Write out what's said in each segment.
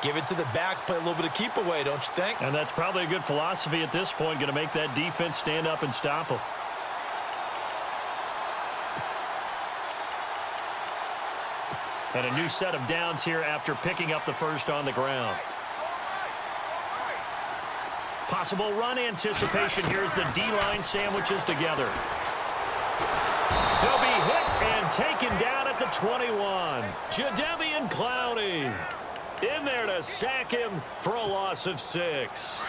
Give it to the backs, play a little bit of keep away, don't you think? And that's probably a good philosophy at this point, going to make that defense stand up and stop them. And a new set of downs here after picking up the first on the ground. Possible run anticipation here as the D-line sandwiches together. He'll be hit and taken down at the 21. Jadeveon Clowney in there to sack him for a loss of 6.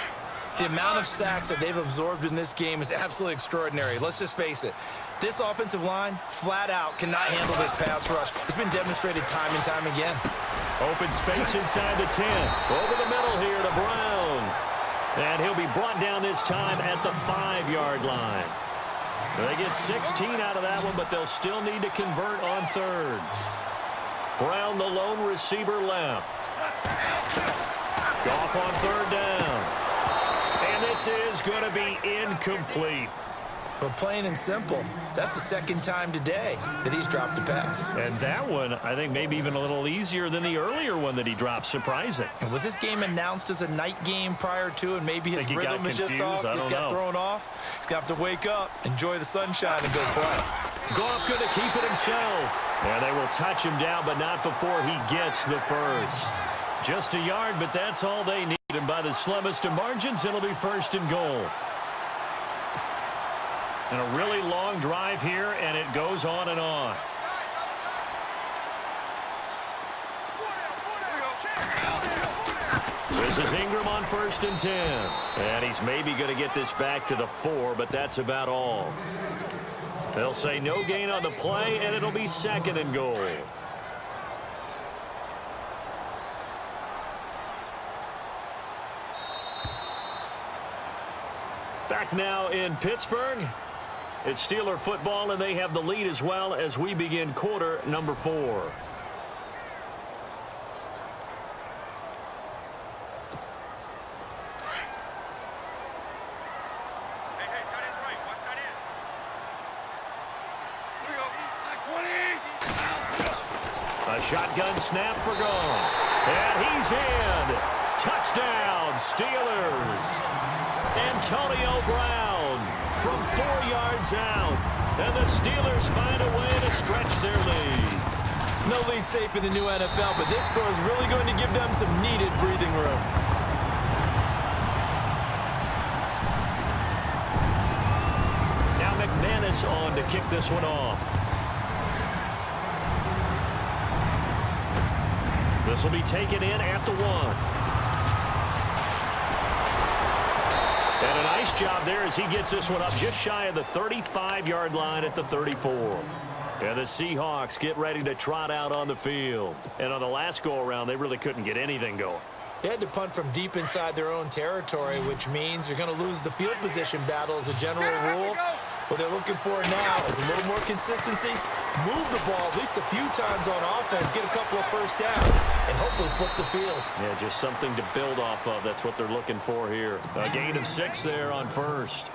The amount of sacks that they've absorbed in this game is absolutely extraordinary. Let's just face it. This offensive line, flat out, cannot handle this pass rush. It's been demonstrated time and time again. Open space inside the 10. Over the middle here to Brown. And he'll be brought down this time at the 5-yard line. They get 16 out of that one, but they'll still need to convert on third. Brown, the lone receiver, left. Goff on third down. And this is going to be incomplete. But plain and simple, that's the second time today that he's dropped a pass. And that one, I think, maybe even a little easier than the earlier one that he dropped. Surprising. And was this game announced as a night game prior to, and maybe his rhythm is just off? Just got thrown off. He's going to have to wake up, enjoy the sunshine, and go play. Goff going to keep it himself. And they will touch him down, but not before he gets the first. Just a yard, but that's all they need. And by the slimmest of margins, it'll be first and goal. And a really long drive here, and it goes on and on. This is Ingram on 1st and 10. And he's maybe going to get this back to the 4, but that's about all. They'll say no gain on the play, and it'll be 2nd and goal. Back now in Pittsburgh. It's Steeler football, and they have the lead as well as we begin quarter number 4. A shotgun snap for Goff. And he's in. Touchdown, Steelers. Antonio Brown from 4 yards out. And the Steelers find a way to stretch their lead. No lead safe in the new NFL, but this score is really going to give them some needed breathing room. Now McManus on to kick this one off. This will be taken in at the 1. And a nice job there as he gets this one up just shy of the 35-yard line at the 34. And the Seahawks get ready to trot out on the field. And on the last go-around, they really couldn't get anything going. They had to punt from deep inside their own territory, which means you're going to lose the field position battle as a general rule. What they're looking for now is a little more consistency, move the ball at least a few times on offense, get a couple of first downs, and hopefully flip the field. Yeah, just something to build off of. That's what they're looking for here. A gain of 6 there on first.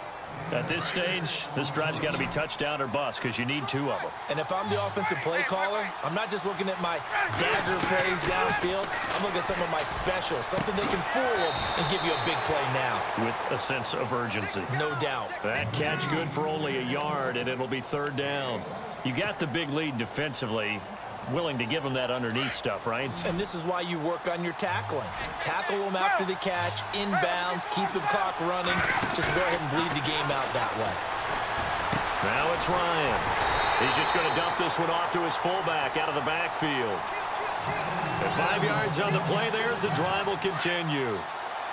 At this stage, this drive's got to be touchdown or bust because you need 2 of them. And if I'm the offensive play caller, I'm not just looking at my dagger plays downfield. I'm looking at some of my specials, something they can fool them and give you a big play now. With a sense of urgency. No doubt. That catch good for only a yard, and it'll be 3rd down. You got the big lead defensively. Willing to give them that underneath stuff, right? And this is why you work on your tackling. Tackle them after the catch, inbounds, keep the clock running. Just go ahead and bleed the game out that way. Now it's Ryan. He's just going to dump this one off to his fullback out of the backfield. And 5 yards on the play there as the drive will continue.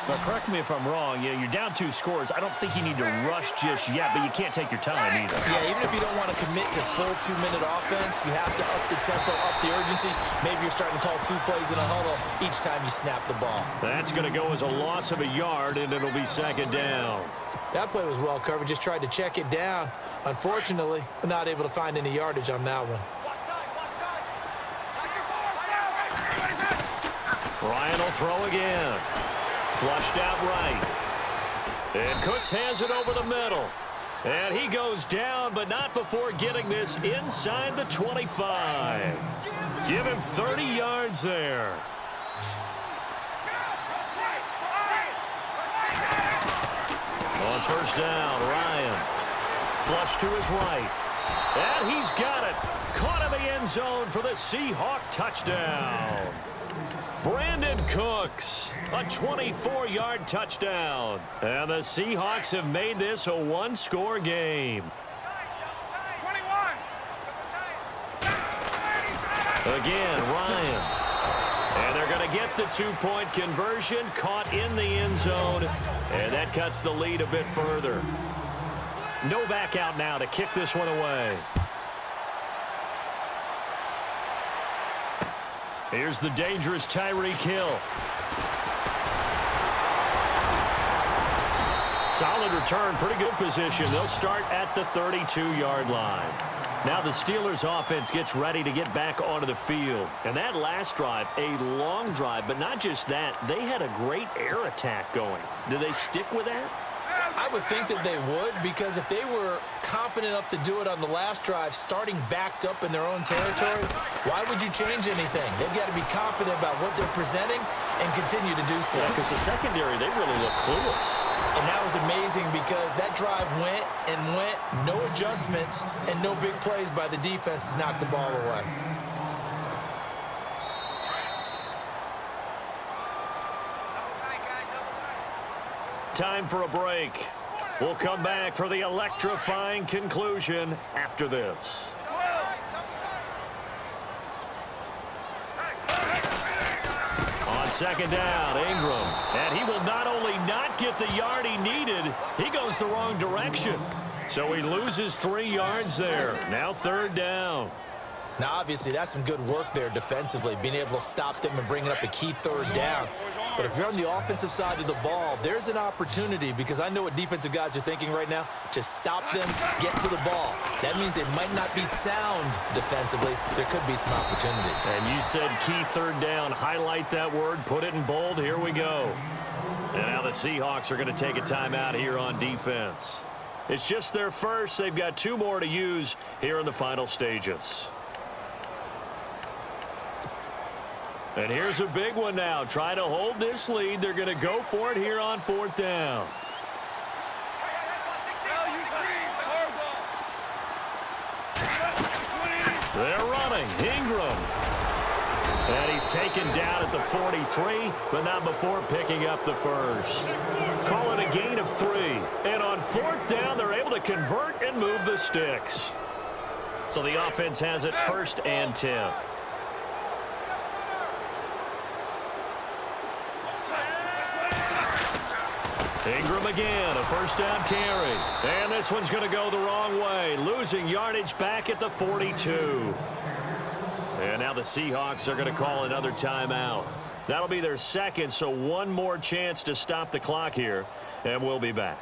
Now, correct me if I'm wrong. Yeah, you're down 2 scores. I don't think you need to rush just yet, but you can't take your time either. Yeah, even if you don't want to commit to full 2-minute offense, you have to up the tempo, up the urgency. Maybe you're starting to call 2 plays in a huddle each time you snap the ball. That's going to go as a loss of a yard, and it'll be 2nd down. That play was well covered. Just tried to check it down. Unfortunately, not able to find any yardage on that one. Ryan will throw again. Flushed out right. And Cooks has it over the middle. And he goes down, but not before getting this inside the 25. Give him 30 yards there. first down. Ryan. Flush to his right. And he's got it. Caught in the end zone for the Seahawk touchdown. Brandon Cooks, a 24-yard touchdown. And the Seahawks have made this a one-score game. Again, Ryan. And they're going to get the two-point conversion, caught in the end zone. And that cuts the lead a bit further. Novak out now to kick this one away. Here's the dangerous Tyreek Hill. Solid return, pretty good position. They'll start at the 32-yard line. Now the Steelers offense gets ready to get back onto the field. And that last drive, a long drive, but not just that. They had a great air attack going. Do they stick with that? I would think that they would, because if they were confident enough to do it on the last drive, starting backed up in their own territory, why would you change anything? They've got to be confident about what they're presenting and continue to do so. Yeah, because the secondary, they really look clueless. And that was amazing because that drive went and went, no adjustments, and no big plays by the defense to knock the ball away. Time for a break. We'll come back for the electrifying conclusion after this. On second down, Ingram. And he will not only not get the yard he needed, he goes the wrong direction. So he loses 3 yards there. Now third down. Now, obviously, that's some good work there defensively, being able to stop them and bringing up a key third down. But if you're on the offensive side of the ball, there's an opportunity, because I know what defensive guys are thinking right now. Just stop them, get to the ball. That means they might not be sound defensively. There could be some opportunities. And you said key third down. Highlight that word, put it in bold. Here we go. And now the Seahawks are going to take a timeout here on defense. It's just their first. They've got 2 more to use here in the final stages. And here's a big one now. Try to hold this lead. They're going to go for it here on fourth down. They're running. Ingram. And he's taken down at the 43, but not before picking up the first. Call it a gain of 3. And on fourth down, they're able to convert and move the sticks. So the offense has it 1st and 10. Ingram again, a first down carry. And this one's going to go the wrong way, losing yardage back at the 42. And now the Seahawks are going to call another timeout. That'll be their second, so one more chance to stop the clock here, and we'll be back.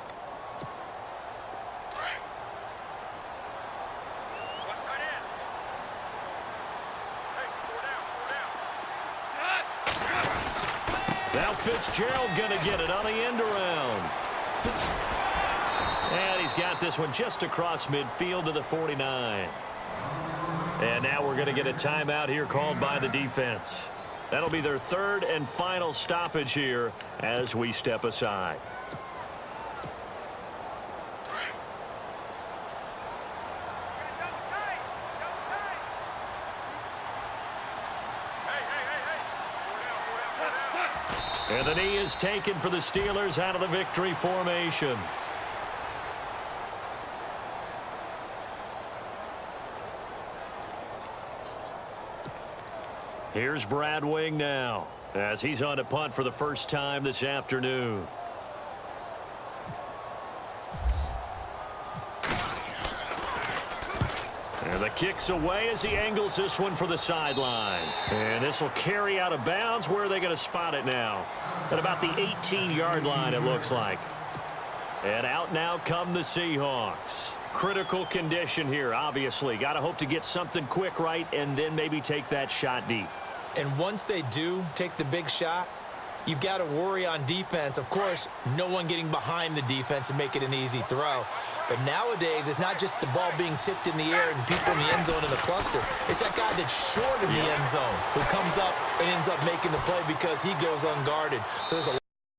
Now Fitzgerald going to get it on the end around. And he's got this one just across midfield to the 49. And now we're going to get a timeout here called by the defense. That'll be their 3rd and final stoppage here as we step aside. And the knee is taken for the Steelers out of the victory formation. Here's Brad Wing now, as he's on to punt for the first time this afternoon. And the kick's away as he angles this one for the sideline. And this will carry out of bounds. Where are they going to spot it now? At about the 18-yard line, it looks like. And out now come the Seahawks. Critical condition here, obviously. Got to hope to get something quick right and then maybe take that shot deep. And once they do take the big shot, you've got to worry on defense. Of course, no one getting behind the defense and make it an easy throw. But nowadays, it's not just the ball being tipped in the air and people in the end zone in a cluster. It's that guy that's short in the end zone who comes up and ends up making the play because he goes unguarded. So there's a